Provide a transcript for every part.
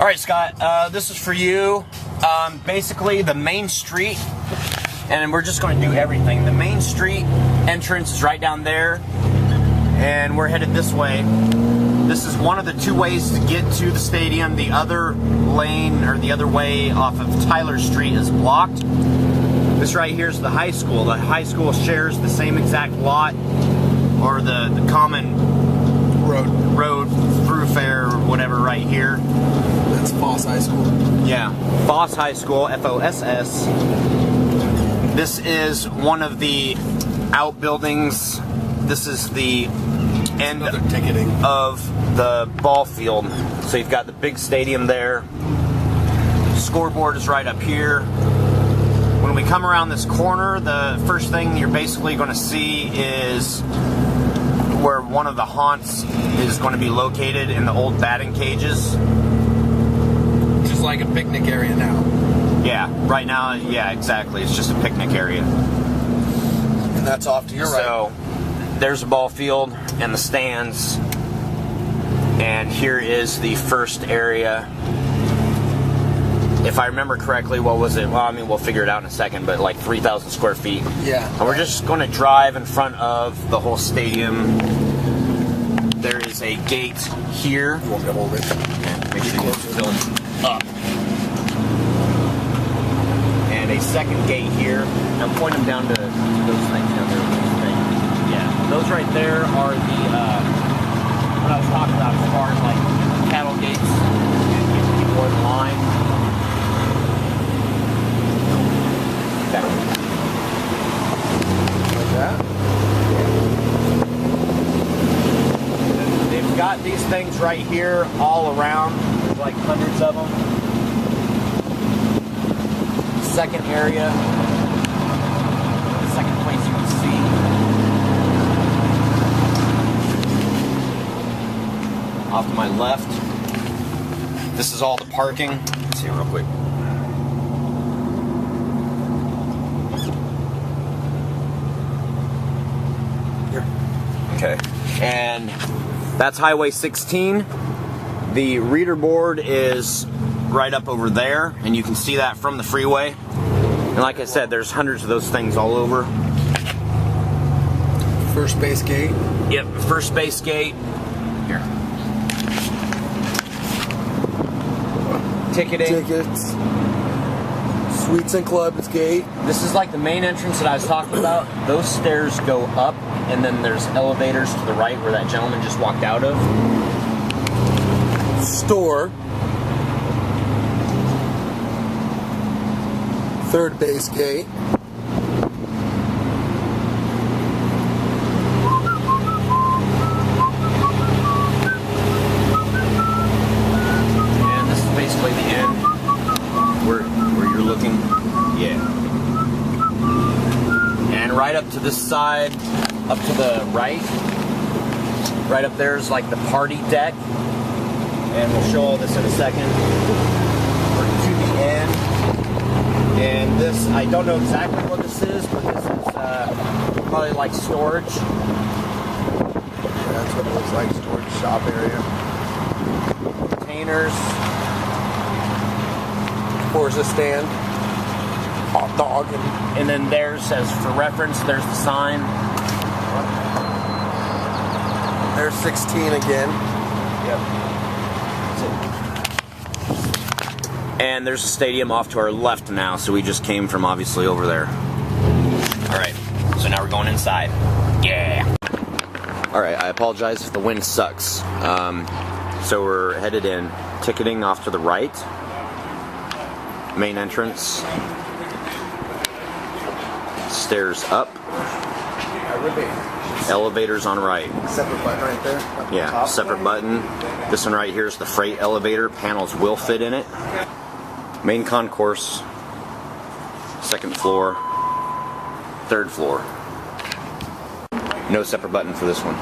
All right, Scott, this is for you. Basically, the main street, and we're just going to do everything. The main street entrance is right down there, and we're headed this way. This is one of the two ways to get to the stadium. The other lane, or the other way off of Tyler Street, is blocked. This right here is the high school. The high school shares the same exact lot, or the common road thoroughfare or whatever right here. That's Foss High School. Yeah, Foss High School, F-O-S-S. This is one of the outbuildings. This is the end of the ball field. So you've got the big stadium there. Scoreboard is right up here. When we come around this corner, the first thing you're basically going to see is where one of the haunts is going to be located in the old batting cages. Just like a picnic area now. Yeah, right now, yeah, exactly. It's just a picnic area. And that's off to your right. So there's a ball field and the stands. And here is the first area. If I remember correctly, what was it? Well, I mean, we'll figure it out in a second, but like 3,000 square feet. Yeah. And we're just going to drive in front of the whole stadium. There is a gate here. You won't get hold of it. Okay, make sure you film up. And a second gate here. Now point them down to those things down there. Yeah, those right there are the what I was talking about as far as like cattle gates and getting people in line. Like that? They've got these things right here all around. There's like hundreds of them. Second area. The second place you can see. Off to my left. This is all the parking. Let's see real quick. Okay, and that's Highway 16. The reader board is right up over there, and you can see that from the freeway. And like I said, there's hundreds of those things all over. First base gate. Yep, first base gate. Here. Ticketing. Tickets. Suites and Clubs gate. This is like the main entrance that I was talking about. Those stairs go up, and then there's elevators to the right where that gentleman just walked out of. Store. Third base gate. And this is basically the end. Where you're looking. Yeah. And right up to this side, up to the right up there is like the party deck. And we'll show all this in a second. We're to the end. And this, I don't know exactly what this is, but this is probably like storage. Yeah, that's what it looks like, storage shop area. Containers. Forza stand. Hot dog. And then there's, as for reference, there's the sign. There's 16 again. Yep. And there's a stadium off to our left now, so we just came from obviously over there. Alright, so now we're going inside. Yeah! Alright, I apologize if the wind sucks. So we're headed in. Ticketing off to the right. Main entrance. Stairs up. Elevators on right. Separate button right there. Yeah, separate button. This one right here is the freight elevator. Panels will fit in it. Main concourse. Second floor. Third floor. No separate button for this one.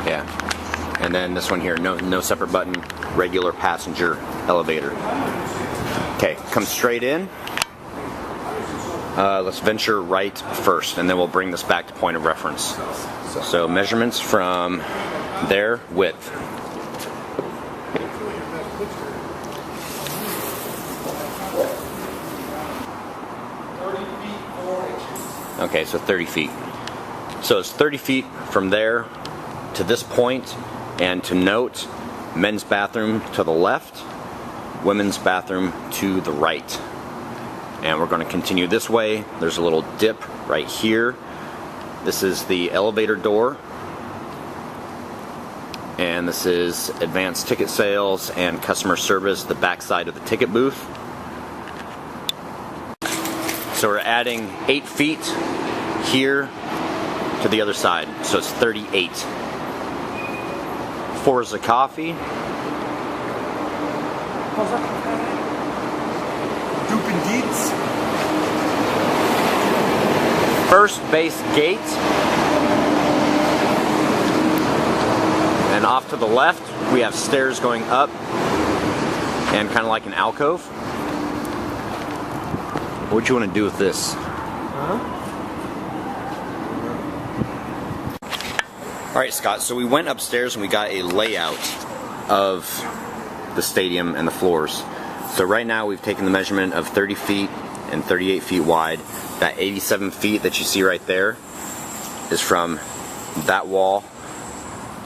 Yeah. And then this one here, no separate button. Regular passenger elevator. Okay, come straight in. Let's venture right first, and then we'll bring this back to point of reference. So measurements from there, width. Okay, so 30 feet. So it's 30 feet from there to this point, and to note, men's bathroom to the left, women's bathroom to the right. And we're going to continue this way. There's a little dip right here. This is the elevator door. And this is advanced ticket sales and customer service, the back side of the ticket booth. So we're adding 8 feet here to the other side. So it's 38. 4 is the coffee. Dupin Deeds. First base gate. And off to the left, we have stairs going up and kind of like an alcove. What do you want to do with this? Alright, Scott, so we went upstairs and we got a layout of the stadium and the floors. So right now we've taken the measurement of 30 feet and 38 feet wide. That 87 feet that you see right there is from that wall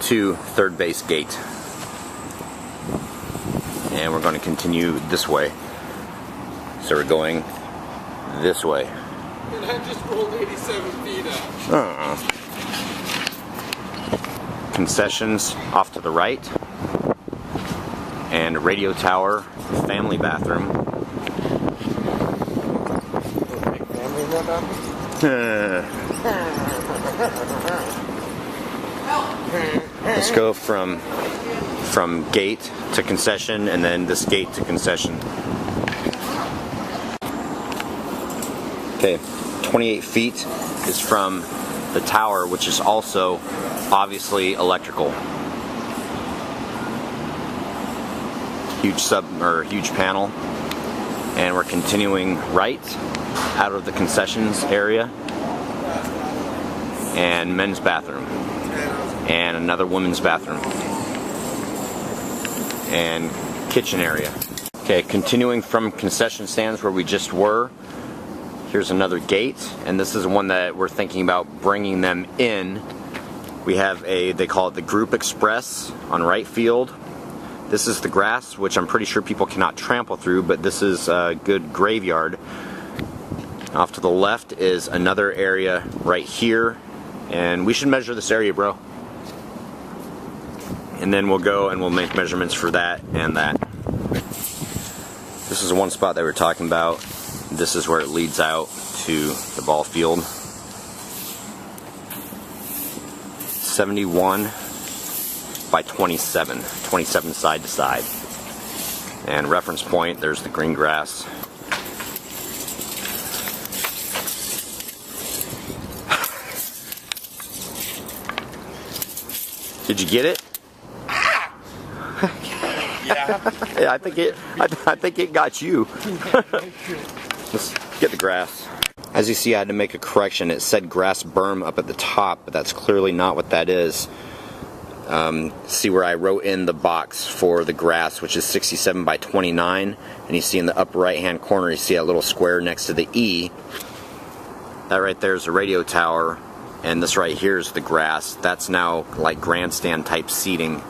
to third base gate. And we're going to continue this way. So we're going this way. And I just rolled 87 feet up. Concessions off to the right. And radio tower, family bathroom. Family in that bathroom? Let's go from gate to concession, and then this gate to concession. Okay, 28 feet is from the tower, which is also obviously electrical. Huge panel, and we're continuing right out of the concessions area, and men's bathroom, and another women's bathroom, and kitchen area. Okay, continuing from concession stands where we just were, here's another gate, and this is one that we're thinking about bringing them in. We have they call it the Group Express on right field. This is the grass, which I'm pretty sure people cannot trample through, but this is a good graveyard. Off to the left is another area right here, and we should measure this area, bro. And then we'll go and we'll make measurements for that and that. This is one spot that we're talking about. This is where it leads out to the ball field. 71 by 27 side to side. And reference point, there's the green grass. Did you get it? Yeah. Yeah, I think it got you. Let's get the grass. As you see, I had to make a correction. It said grass berm up at the top, but that's clearly not what that is. See where I wrote in the box for the grass, which is 67 by 29, and you see in the upper right hand corner, you see a little square next to the E. That right there is the radio tower, and this right here is the grass. That's now like grandstand type seating,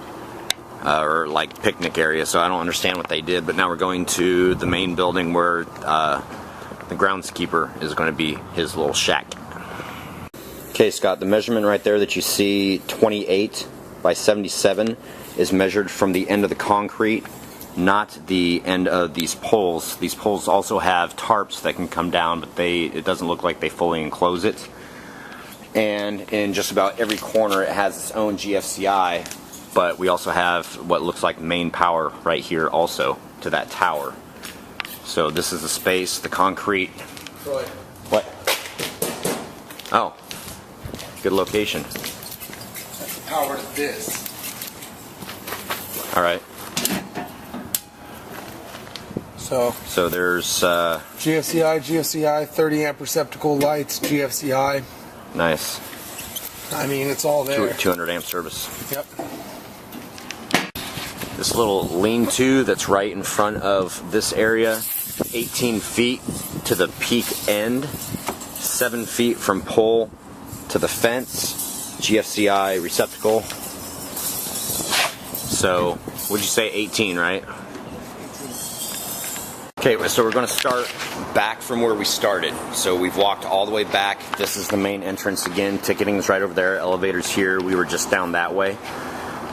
or like picnic area, so I don't understand what they did, but now we're going to the main building where the groundskeeper is going to be his little shack. Okay, Scott, the measurement right there that you see, 28 by 77, is measured from the end of the concrete, not the end of these poles. These poles also have tarps that can come down, but it doesn't look like they fully enclose it. And in just about every corner it has its own GFCI, but we also have what looks like main power right here also to that tower. So this is the space, the concrete. Troy. What? Oh, good location. That's the power to this. All right. So there's GFCI, 30 amp receptacle lights, GFCI. nice. I mean, it's all there. 200 amp service. Yep. This little lean-to that's right in front of this area, 18 feet to the peak end, 7 feet from pole to the fence, GFCI receptacle. So, would you say 18, right? 18. Okay, so we're going to start back from where we started. So we've walked all the way back. This is the main entrance again. Ticketing is right over there. Elevator's here. We were just down that way.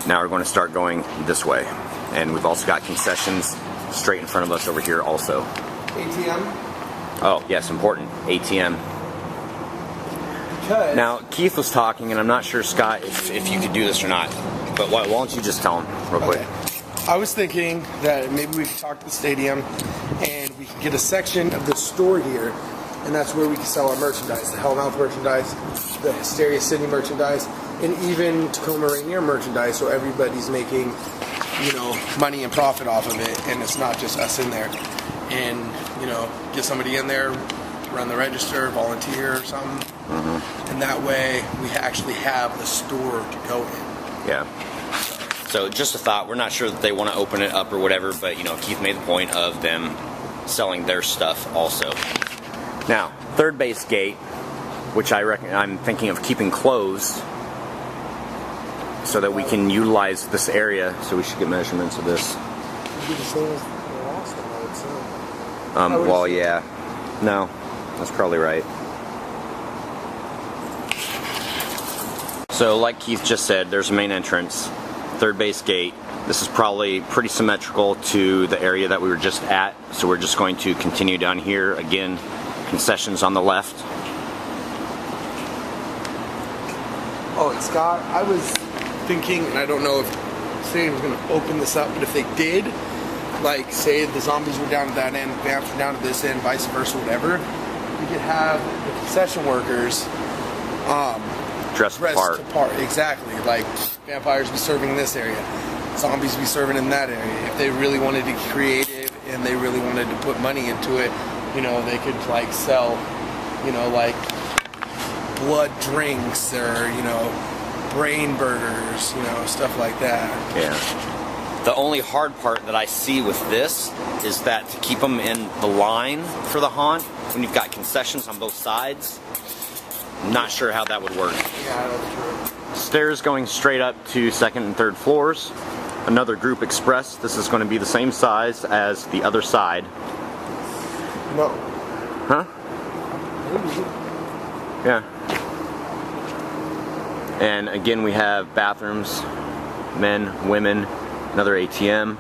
Now we're going to start going this way. And we've also got concessions straight in front of us over here also. ATM? Oh, yes, important. ATM. Because Now, Keith was talking, and I'm not sure, Scott, if you could do this or not. But why don't you just tell him real quick? I was thinking that maybe we could talk to the stadium and we could get a section of the store here, and that's where we can sell our merchandise, the Hellmouth merchandise, the Hysteria City merchandise, and even Tacoma Rainier merchandise, so everybody's making, you know, money and profit off of it, and it's not just us in there. And, you know, get somebody in there, run the register, volunteer or something, and that way we actually have the store to go in. Yeah. So just a thought, we're not sure that they want to open it up or whatever, but, you know, Keith made the point of them selling their stuff also. Now, third base gate, which I'm thinking of keeping closed so that we can utilize this area. So we should get measurements of this. Well, yeah. No, that's probably right. So like Keith just said, there's a main entrance, third base gate. This is probably pretty symmetrical to the area that we were just at. So we're just going to continue down here. Again, concessions on the left. Oh, and Scott, I was thinking, and I don't know if the stadium was going to open this up, but if they did, like say the zombies were down to that end, vamps were down to this end, vice versa, whatever, we could have the concession workers dressed apart. Exactly. Like vampires be serving in this area, zombies be serving in that area. If they really wanted to be creative and they really wanted to put money into it, you know, they could like sell, you know, like blood drinks or, you know, brain burgers, you know, stuff like that. Yeah. The only hard part that I see with this is that to keep them in the line for the haunt, when you've got concessions on both sides, I'm not sure how that would work. Yeah, that's true. Stairs going straight up to second and third floors. Another group express. This is going to be the same size as the other side. No. Huh? Maybe. Yeah. And again, we have bathrooms, men, women, another ATM,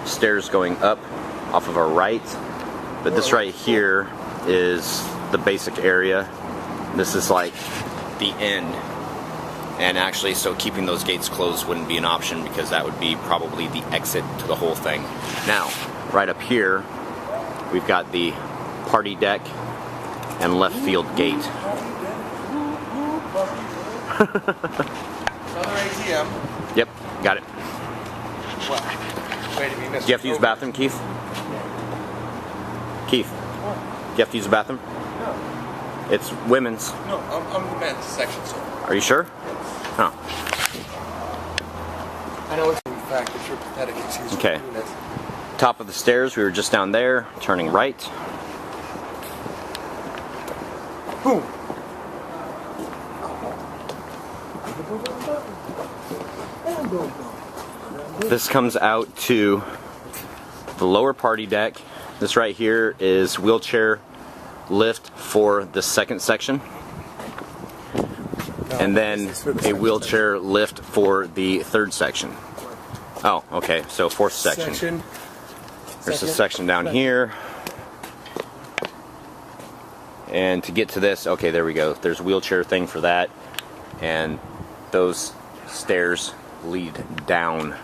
stairs going up off of our right. But this right here is the basic area. This is like the end. And actually, so keeping those gates closed wouldn't be an option because that would be probably the exit to the whole thing. Now, right up here, we've got the party deck and left field gate. Another ATM. Yep, got it. What? Wait a minute. Do you have to use the bathroom, Keith? Keith, do you have to use the bathroom? No. It's women's. No, I'm the men's section, so. Are you sure? Huh. I know it's a fact that you're pathetic. Excuse me. Okay. Top of the stairs, we were just down there, turning right. Boom. This comes out to the lower party deck. This right here is wheelchair lift for the second section. And then a wheelchair lift for the third section. Oh, okay, so fourth section. There's a section down here. And to get to this, okay, there we go. There's a wheelchair thing for that. And those stairs lead down.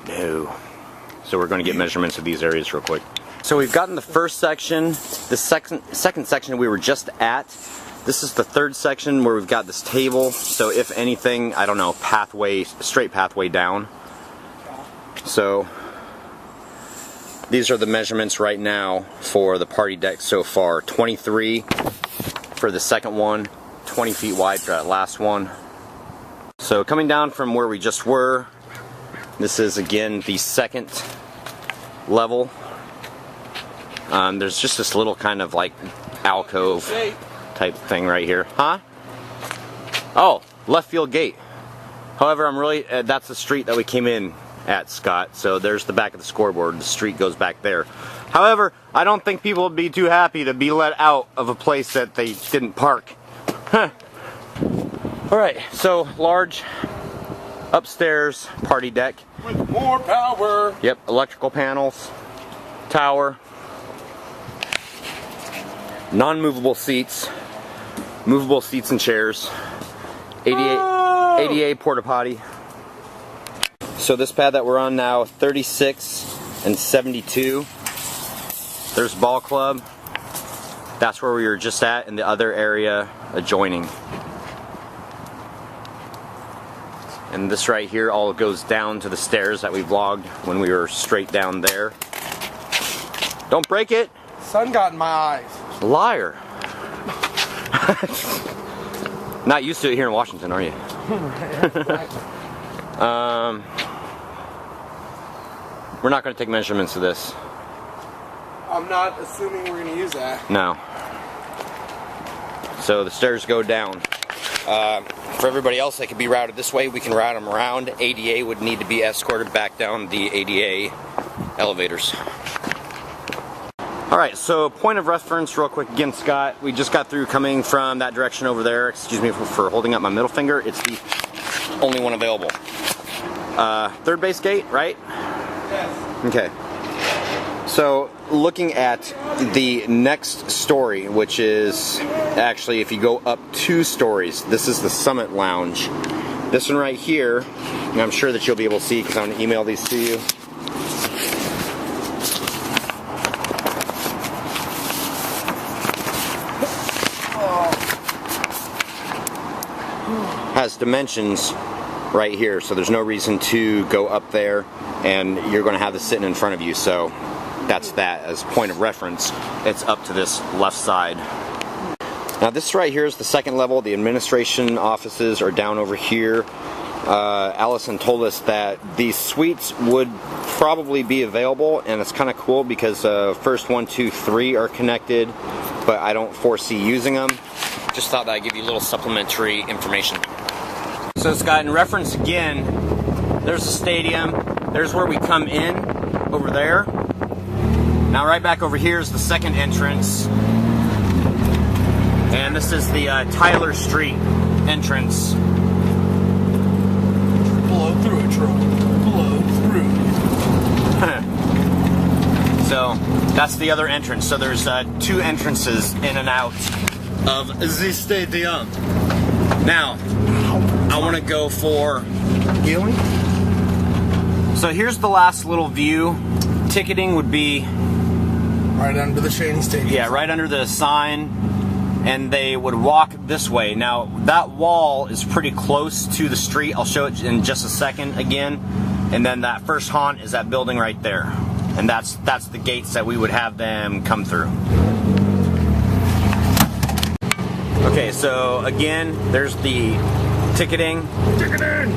No. So we're going to get measurements of these areas real quick. So we've gotten the first section. The second section we were just at. This is the third section where we've got this table. So if anything, I don't know, pathway, straight pathway down. So these are the measurements right now for the party deck so far. 23 for the second one, 20 feet wide for that last one. So coming down from where we just were, this is again the second level. There's just this little kind of like alcove type thing right here. Huh? Oh, left field gate. However, I'm really, that's the street that we came in at, Scott. So there's the back of the scoreboard. The street goes back there. However, I don't think people would be too happy to be let out of a place that they didn't park. Huh. Alright, so large upstairs party deck. With more power. Yep, electrical panels, tower, non-movable seats, movable seats and chairs, ADA porta potty. So this pad that we're on now, 36 and 72. There's ball club. That's where we were just at in the other area adjoining. And this right here all goes down to the stairs that we vlogged when we were straight down there. Don't break it. Sun got in my eyes. Liar. Not used to it here in Washington, are you? We're not going to take measurements of this. I'm not assuming we're going to use that. No. So the stairs go down. For everybody else that could be routed this way, we can route them around. ADA would need to be escorted back down the ADA elevators. Alright, so point of reference real quick again, Scott. We just got through coming from that direction over there. Excuse me for holding up my middle finger. It's the only one available. Third base gate, right? Yes. Okay. So looking at the next story, which is actually if you go up 2 stories, this is the Summit Lounge. This one right here, and I'm sure that you'll be able to see because I'm going to email these to you. Has dimensions right here, so there's no reason to go up there, and you're going to have this sitting in front of you, so that's that as point of reference. It's up to this left side. Now this right here is the second level. The administration offices are down over here. Allison told us that these suites would probably be available, and it's kind of cool because first 1, 2, 3 are connected, but I don't foresee using them. Just thought that I'd give you a little supplementary information. So Scott, in reference again, there's the stadium. There's where we come in, over there. Now right back over here is the second entrance. And this is the Tyler Street entrance. Blow through it, troll. Blow through. So that's the other entrance. So there's 2 entrances in and out of the stadium. Now, I want to go for Healing? So here's the last little view. Ticketing would be right under the Cheney Stadium. Yeah, right under the sign, and they would walk this way. Now that wall is pretty close to the street. I'll show it in just a second again. And then that first haunt is that building right there. And that's the gates that we would have them come through. Okay, so again, there's the ticketing. Ticketing!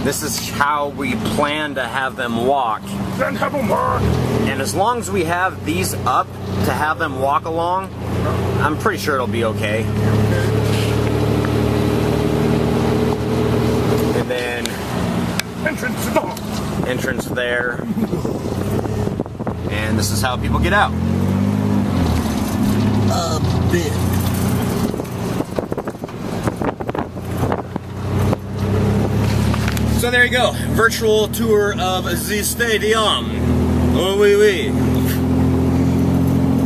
This is how we plan to have them walk. Then have them walk. And as long as we have these up to have them walk along, I'm pretty sure it'll be okay. And then entrance to the hall. Entrance there. And this is how people get out. A bit. So there you go, virtual tour of the stadium. Oh oui oui.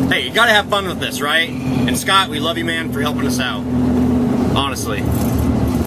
Hey, you gotta have fun with this, right? And Scott, we love you, man, for helping us out. Honestly.